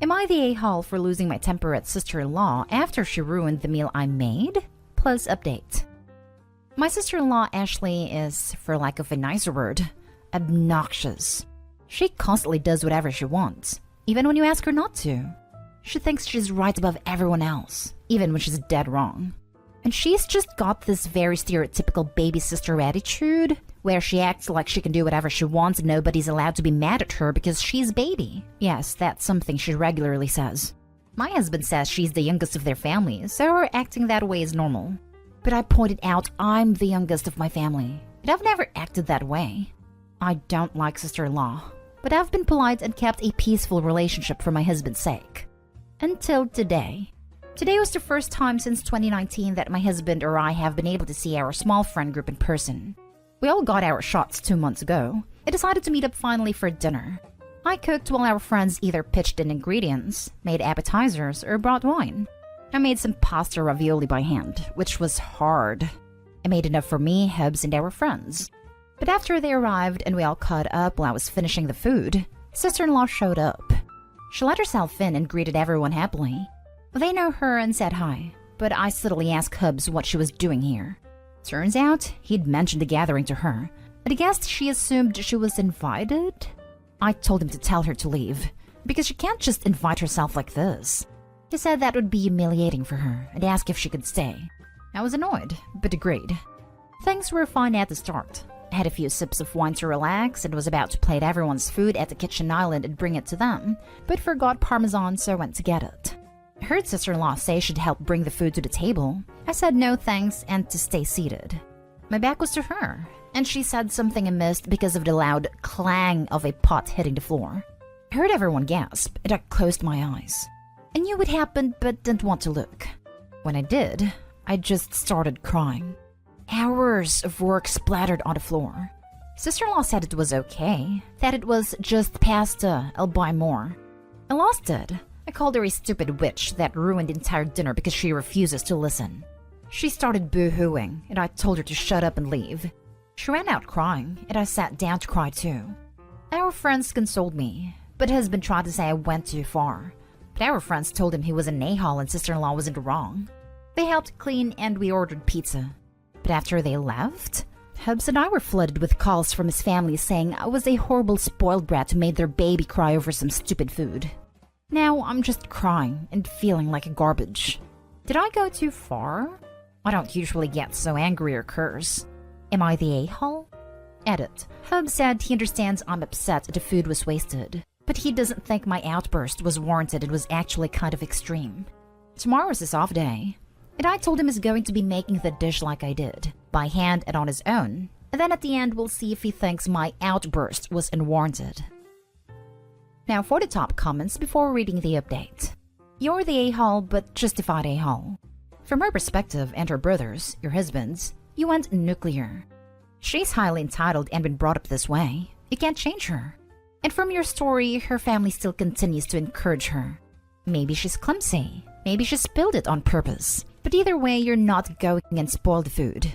Am I the a-hole for losing my temper at sister-in-law after she ruined the meal I made? Plus update. My sister-in-law Ashley is, for lack of a nicer word, obnoxious. She constantly does whatever she wants, even when you ask her not to. She thinks she's right above everyone else, even when she's dead wrong. And she's just got this very stereotypical baby sister attitude, where she acts like she can do whatever she wants and nobody's allowed to be mad at her because she's baby. Yes, that's something she regularly says. My husband says she's the youngest of their family, so her acting that way is normal. But I pointed out I'm the youngest of my family, and I've never acted that way. I don't like sister-in-law, but I've been polite and kept a peaceful relationship for my husband's sake. Until today. Today was the first time since 2019 that my husband or I have been able to see our small friend group in person. We all got our shots 2 months ago and decided to meet up finally for dinner. I cooked while our friends either pitched in ingredients, made appetizers, or brought wine. I made some pasta ravioli by hand, which was hard. I made enough for me, Hubs, and our friends. But after they arrived and we all caught up while I was finishing the food, sister-in-law showed up. She let herself in and greeted everyone happily. They know her and said hi, but I subtly asked Hubs what she was doing here. Turns out, he'd mentioned the gathering to her, but I guess she assumed she was invited? I told him to tell her to leave, because she can't just invite herself like this. He said that would be humiliating for her and asked if she could stay. I was annoyed, but agreed. Things were fine at the start. I had a few sips of wine to relax and was about to plate everyone's food at the kitchen island and bring it to them, but forgot Parmesan, so I went to get it. I heard sister-in-law say she'd help bring the food to the table. I said no thanks and to stay seated. My back was to her, and she said something I missed because of the loud clang of a pot hitting the floor. I heard everyone gasp, and I closed my eyes. I knew what happened but didn't want to look. When I did, I just started crying. Hours of work splattered on the floor. Sister-in-law said it was okay, that it was just pasta, I'll buy more. I lost it. I called her a stupid witch that ruined the entire dinner because she refuses to listen. She started boo-hooing, and I told her to shut up and leave. She ran out crying, and I sat down to cry too. Our friends consoled me, but husband tried to say I went too far. But our friends told him he was an a-hole and sister-in-law wasn't wrong. They helped clean and we ordered pizza. But after they left, Hubs and I were flooded with calls from his family saying I was a horrible spoiled brat who made their baby cry over some stupid food. Now I'm just crying and feeling like a garbage. Did I go too far? I don't usually get so angry or curse. Am I the a-hole? Edit. Hub said he understands I'm upset the food was wasted, but he doesn't think my outburst was warranted and was actually kind of extreme. Tomorrow's his off day, and I told him he's going to be making the dish like I did, by hand and on his own, and then at the end we'll see if he thinks my outburst was unwarranted. Now for the top comments before reading the update. You're the a-hole, but justified a-hole. From her perspective and her brother's, your husband's, you went nuclear. She's highly entitled and been brought up this way. You can't change her. And from your story, her family still continues to encourage her. Maybe she's clumsy. Maybe she spilled it on purpose. But either way, you're not going and spoil the food.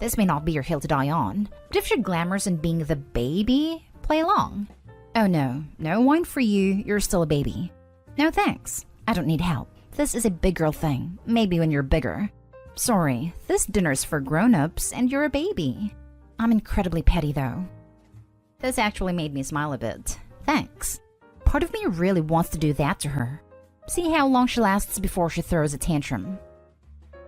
This may not be your hill to die on, but if you're glamorous and being the baby, play along. Oh no, no wine for you, you're still a baby. No thanks, I don't need help. This is a big girl thing, maybe when you're bigger. Sorry, this dinner's for grown-ups and you're a baby. I'm incredibly petty though. This actually made me smile a bit. Thanks. Part of me really wants to do that to her. See how long she lasts before she throws a tantrum.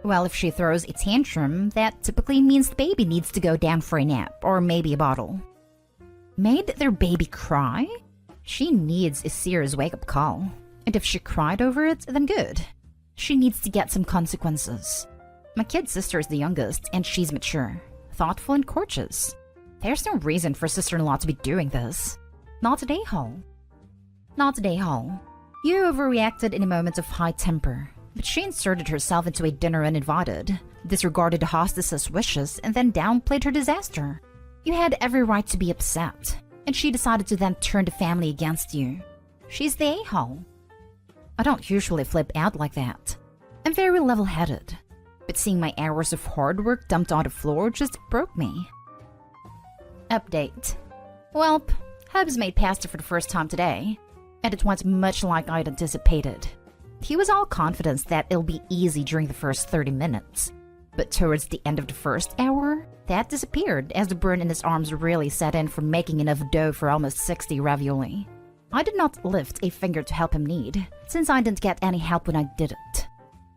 Well, if she throws a tantrum, that typically means the baby needs to go down for a nap, or maybe a bottle. Made their baby cry? She needs a serious wake-up call. And if she cried over it, then good. She needs to get some consequences. My kid's sister is the youngest, and she's mature, thoughtful, and courteous. There's no reason for sister-in-law to be doing this. Not a a-hole. Not a a-hole. You overreacted in a moment of high temper, but she inserted herself into a dinner uninvited, disregarded the hostess's wishes, and then downplayed her disaster. You had every right to be upset, and she decided to then turn the family against you. She's the a-hole. I don't usually flip out like that. I'm very level-headed, but seeing my hours of hard work dumped on the floor just broke me. Update. Welp, Hubs made pasta for the first time today. and it went much like I'd anticipated. He was all confidence that it'll be easy during the first 30 minutes. But towards the end of the first hour, that disappeared as the burn in his arms really set in from making enough dough for almost 60 ravioli. I did not lift a finger to help him knead, since I didn't get any help when I did it.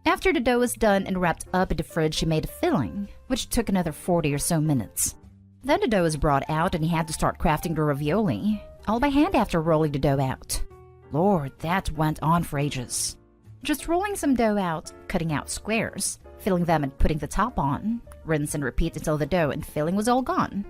After the dough was done and wrapped up in the fridge, he made a filling, which took another 40 or so minutes. Then the dough was brought out and he had to start crafting the ravioli, all by hand after rolling the dough out. Lord, that went on for ages. Just rolling some dough out, cutting out squares, filling them and putting the top on, rinse and repeat until the dough and filling was all gone.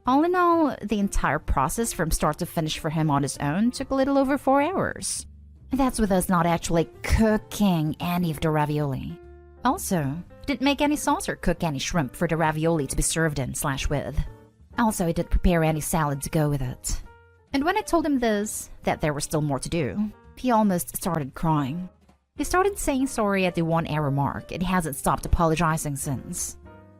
All in all, the entire process from start to finish for him on his own took a little over 4 hours. That's with us not actually cooking any of the ravioli. Also, didn't make any sauce or cook any shrimp for the ravioli to be served in/with. Also, I didn't prepare any salad to go with it. And when I told him this, that there was still more to do, he almost started crying. He started saying sorry at the 1 hour mark and he hasn't stopped apologizing since.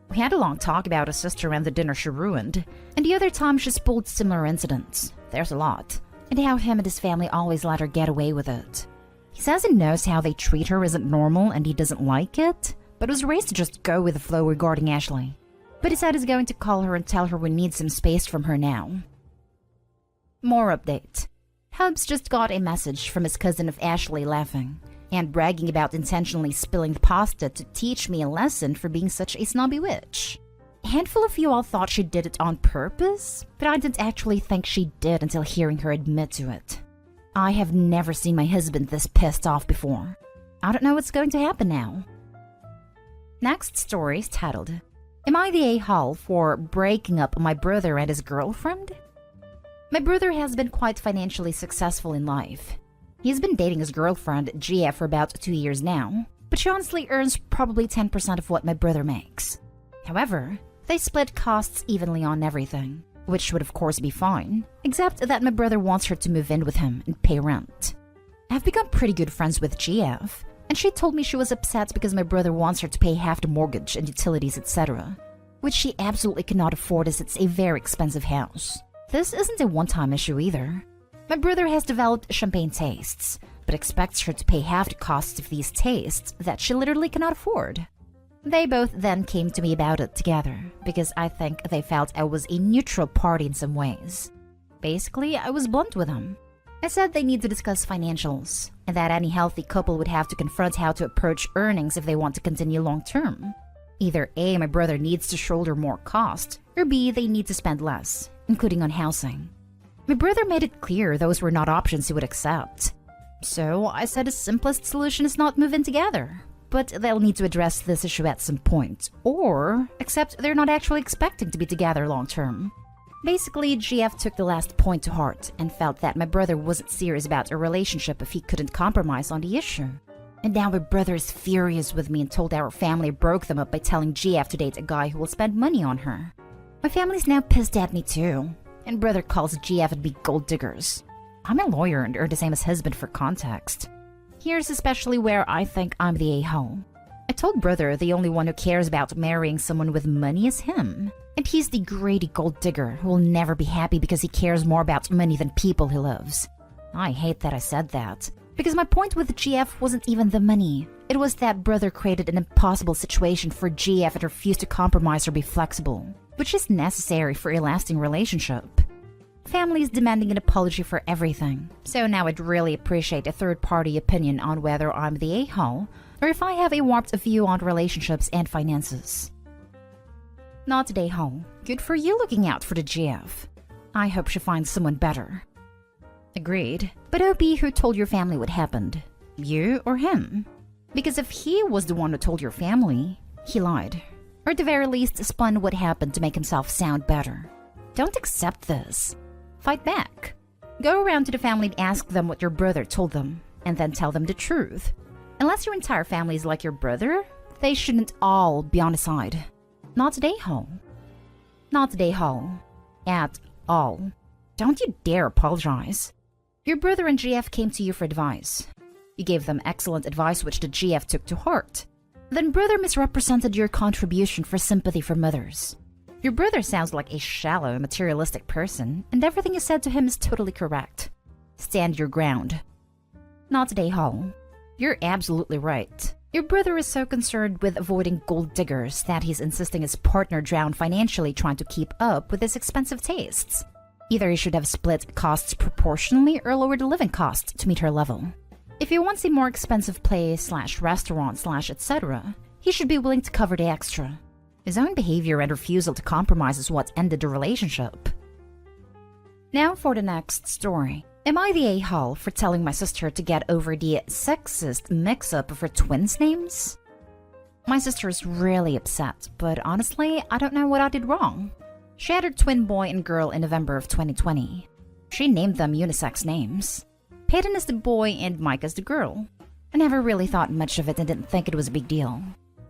We had a long talk about his sister and the dinner she ruined, and the other time she spoiled similar incidents. There's a lot. And how him and his family always let her get away with it. He says he knows how they treat her isn't normal and he doesn't like it, but was raised to just go with the flow regarding Ashley. But he said he's going to call her and tell her we need some space from her now. More update. Hubs just got a message from his cousin of Ashley laughing and bragging about intentionally spilling the pasta to teach me a lesson for being such a snobby witch. A handful of you all thought she did it on purpose, but I didn't actually think she did until hearing her admit to it. I have never seen my husband this pissed off before. I don't know what's going to happen now. Next story is titled, Am I the a-hole for breaking up my brother and his girlfriend? My brother has been quite financially successful in life. He's been dating his girlfriend, Gia, for about 2 years now, but she honestly earns probably 10% of what my brother makes. However, they split costs evenly on everything, which would of course be fine, except that my brother wants her to move in with him and pay rent. I've become pretty good friends with GF, and she told me she was upset because my brother wants her to pay half the mortgage and utilities, etc., which she absolutely cannot afford as it's a very expensive house. This isn't a one-time issue either. My brother has developed champagne tastes, but expects her to pay half the costs of these tastes that she literally cannot afford. They both then came to me about it together, because I think they felt I was a neutral party in some ways. Basically, I was blunt with them. I said they need to discuss financials, and that any healthy couple would have to confront how to approach earnings if they want to continue long-term. Either A, my brother needs to shoulder more cost, or B, they need to spend less, including on housing. My brother made it clear those were not options he would accept. So I said the simplest solution is not move in together, but they'll need to address this issue at some point, or accept they're not actually expecting to be together long-term. Basically, GF took the last point to heart and felt that my brother wasn't serious about a relationship if he couldn't compromise on the issue. And now my brother is furious with me and told our family broke them up by telling GF to date a guy who will spend money on her. My family's now pissed at me too, and brother calls GF and me gold diggers. I'm a lawyer and earn the same as husband for context. Here's especially where I think I'm the a-hole. I told brother the only one who cares about marrying someone with money is him. And he's the greedy gold digger who will never be happy because he cares more about money than people he loves. I hate that I said that, because my point with GF wasn't even the money. It was that brother created an impossible situation for GF and refused to compromise or be flexible, which is necessary for a lasting relationship. Family is demanding an apology for everything, so now I'd really appreciate a third-party opinion on whether I'm the a-hole or if I have a warped view on relationships and finances. Not today, home. Good for you looking out for the GF. I hope she finds someone better. Agreed. But OP, who told your family what happened? You or him? Because if he was the one who told your family, he lied. Or at the very least spun what happened to make himself sound better. Don't accept this. Fight back. Go around to the family and ask them what your brother told them, and then tell them the truth. Unless your entire family is like your brother, they shouldn't all be on his side. Not today, hole. Not today, hole. At all. Don't you dare apologize. Your brother and GF came to you for advice. You gave them excellent advice which the GF took to heart. Then brother misrepresented your contribution for sympathy from others. Your brother sounds like a shallow, materialistic person, and everything you said to him is totally correct. Stand your ground. Not a-hole. You're absolutely right. Your brother is so concerned with avoiding gold diggers that he's insisting his partner drown financially trying to keep up with his expensive tastes. Either he should have split costs proportionally or lowered the living cost to meet her level. If he wants a more expensive place/restaurant/etc., he should be willing to cover the extra. His own behavior and refusal to compromise is what ended the relationship. Now for the next story. Am I the a-hole for telling my sister to get over the sexist mix-up of her twins' names? My sister is really upset, but honestly, I don't know what I did wrong. She had her twin boy and girl in November of 2020. She named them unisex names. Peyton is the boy and Mike is the girl. I never really thought much of it and didn't think it was a big deal.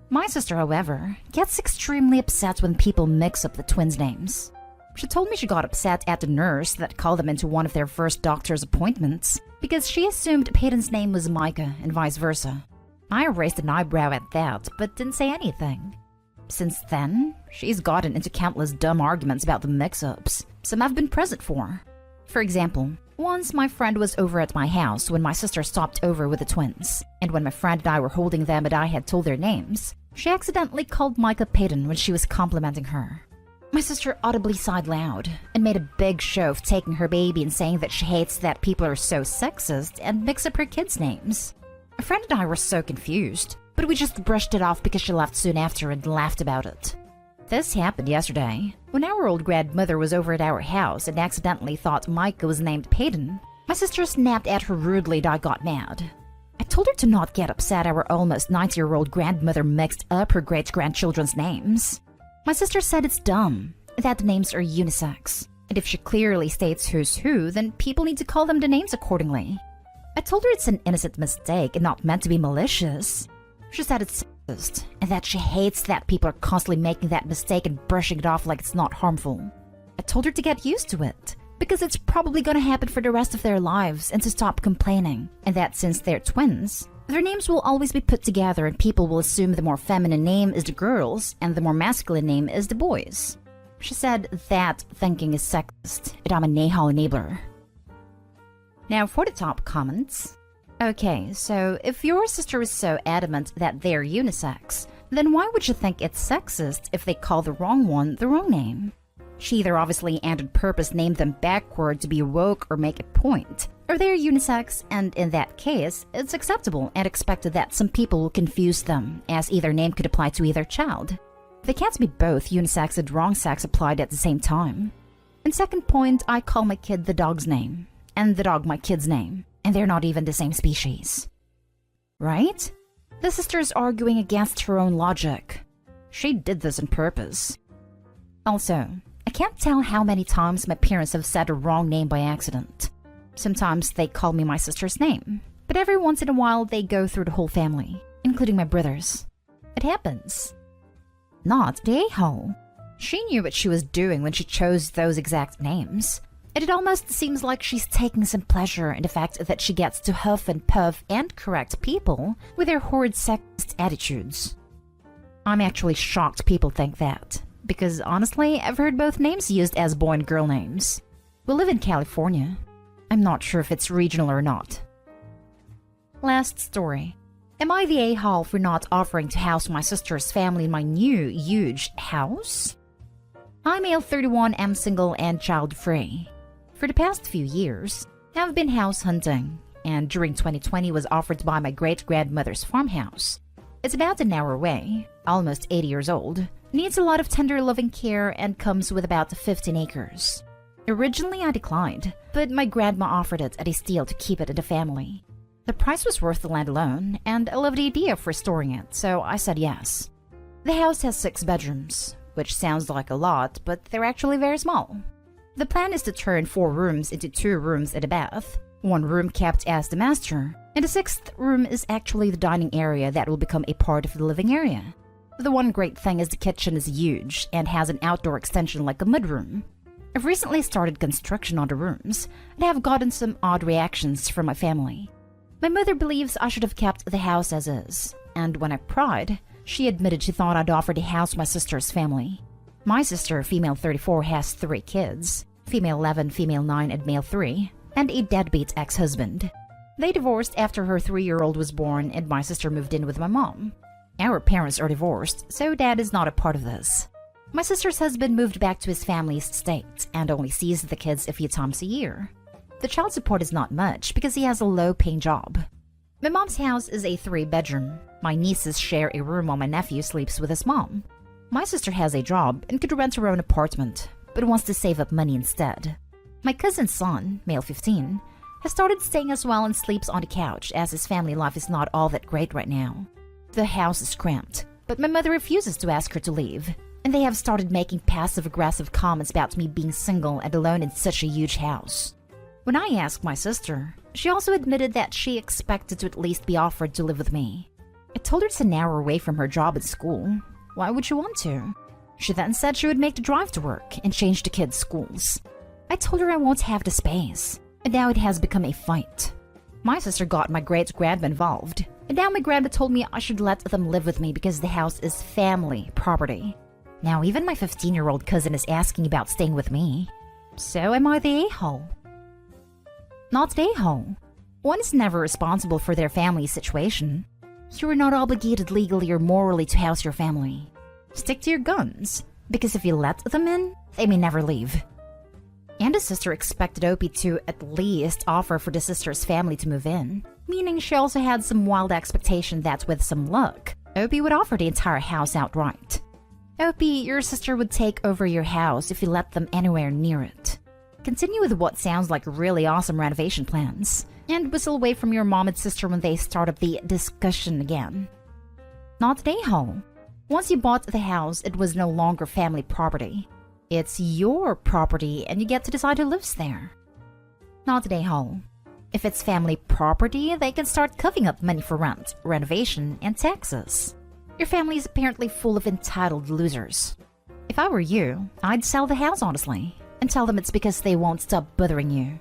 My sister, however, gets extremely upset when people mix up the twins' names. She told me she got upset at the nurse that called them into one of their first doctor's appointments because she assumed Peyton's name was Micah and vice versa. I raised an eyebrow at that, but didn't say anything. Since then, she's gotten into countless dumb arguments about the mix-ups, some I've been present for. For example, once my friend was over at my house when my sister stopped over with the twins, and when my friend and I were holding them and I had told their names, she accidentally called Micah Peyton when she was complimenting her. My sister audibly sighed loud and made a big show of taking her baby and saying that she hates that people are so sexist and mix up her kids' names. My friend and I were so confused, but we just brushed it off because she left soon after and laughed about it. This happened yesterday, when our old grandmother was over at our house and accidentally thought Micah was named Peyton. My sister snapped at her rudely and I got mad. I told her to not get upset our almost 90-year-old grandmother mixed up her great-grandchildren's names. My sister said it's dumb, that the names are unisex, and if she clearly states who's who, then people need to call them the names accordingly. I told her it's an innocent mistake and not meant to be malicious. She said it's sexist, and that she hates that people are constantly making that mistake and brushing it off like it's not harmful. I told her to get used to it, because it's probably gonna happen for the rest of their lives and to stop complaining, and that since they're twins, their names will always be put together and people will assume the more feminine name is the girl's and the more masculine name is the boy's. She said that thinking is sexist and I'm a a-hole enabler. Now for the top comments. Okay, so if your sister is so adamant that they're unisex, then why would you think it's sexist if they call the wrong one the wrong name? She either obviously and on purpose named them backward to be woke or make a point, or they're unisex, and in that case, it's acceptable and expected that some people will confuse them, as either name could apply to either child. They can't be both unisex and wrong sex applied at the same time. And second point, I call my kid the dog's name, and the dog my kid's name, and they're not even the same species. Right? The sister is arguing against her own logic. She did this on purpose. Also, I can't tell how many times my parents have said a wrong name by accident. Sometimes they call me my sister's name, but every once in a while they go through the whole family, including my brothers. It happens. Not the a-hole. She knew what she was doing when she chose those exact names, and it almost seems like she's taking some pleasure in the fact that she gets to huff and puff and correct people with their horrid sexist attitudes. I'm actually shocked people think that, because honestly, I've heard both names used as boy and girl names. We live in California. I'm not sure if it's regional or not. Last story. Am I the a-hole for not offering to house my sister's family in my new, huge house? I'm male 31, am single and child-free. For the past few years, I've been house hunting, and during 2020 was offered to buy my great-grandmother's farmhouse. It's about an hour away, almost 80 years old, needs a lot of tender loving care and comes with about 15 acres. Originally, I declined, but my grandma offered it at a steal to keep it in the family. The price was worth the land alone, and I loved the idea for storing it, so I said yes. The house has 6 bedrooms, which sounds like a lot, but they're actually very small. The plan is to turn 4 rooms into 2 rooms and a bath, 1 room kept as the master, and the 6th room is actually the dining area that will become a part of the living area. The one great thing is the kitchen is huge and has an outdoor extension like a mudroom. I've recently started construction on the rooms, and have gotten some odd reactions from my family. My mother believes I should have kept the house as is, and when I pried, she admitted she thought I'd offer the house my sister's family. My sister, female 34, has 3 kids, female 11, female 9, and male 3, and a deadbeat ex-husband. They divorced after her 3-year-old was born and my sister moved in with my mom. Our parents are divorced, so Dad is not a part of this. My sister's husband moved back to his family's state and only sees the kids a few times a year. The child support is not much because he has a low-paying job. My mom's house is a 3-bedroom. My nieces share a room while my nephew sleeps with his mom. My sister has a job and could rent her own apartment, but wants to save up money instead. My cousin's son, male 15, has started staying as well and sleeps on the couch as his family life is not all that great right now. The house is cramped, but my mother refuses to ask her to leave, and they have started making passive-aggressive comments about me being single and alone in such a huge house. When I asked my sister, she also admitted that she expected to at least be offered to live with me. I told her it's an hour away from her job at school. Why would you want to? She then said she would make the drive to work and change the kids' schools. I told her I won't have the space, and now it has become a fight. My sister got my great-grandma involved, and now my grandma told me I should let them live with me because the house is family property. Now even my 15-year-old cousin is asking about staying with me. So am I the a-hole? Not the a-hole. One is never responsible for their family's situation. You are not obligated legally or morally to house your family. Stick to your guns, because if you let them in, they may never leave. And the sister expected Opie to at least offer for the sister's family to move in, meaning she also had some wild expectation that with some luck, Opie would offer the entire house outright. Opie, your sister would take over your house if you let them anywhere near it. Continue with what sounds like really awesome renovation plans, and whistle away from your mom and sister when they start up the discussion again. Not the a-hole. Once you bought the house, it was no longer family property. It's your property and you get to decide who lives there. Not the a-hole. If it's family property, they can start covering up money for rent, renovation, and taxes. Your family is apparently full of entitled losers. If I were you, I'd sell the house honestly, and tell them it's because they won't stop bothering you.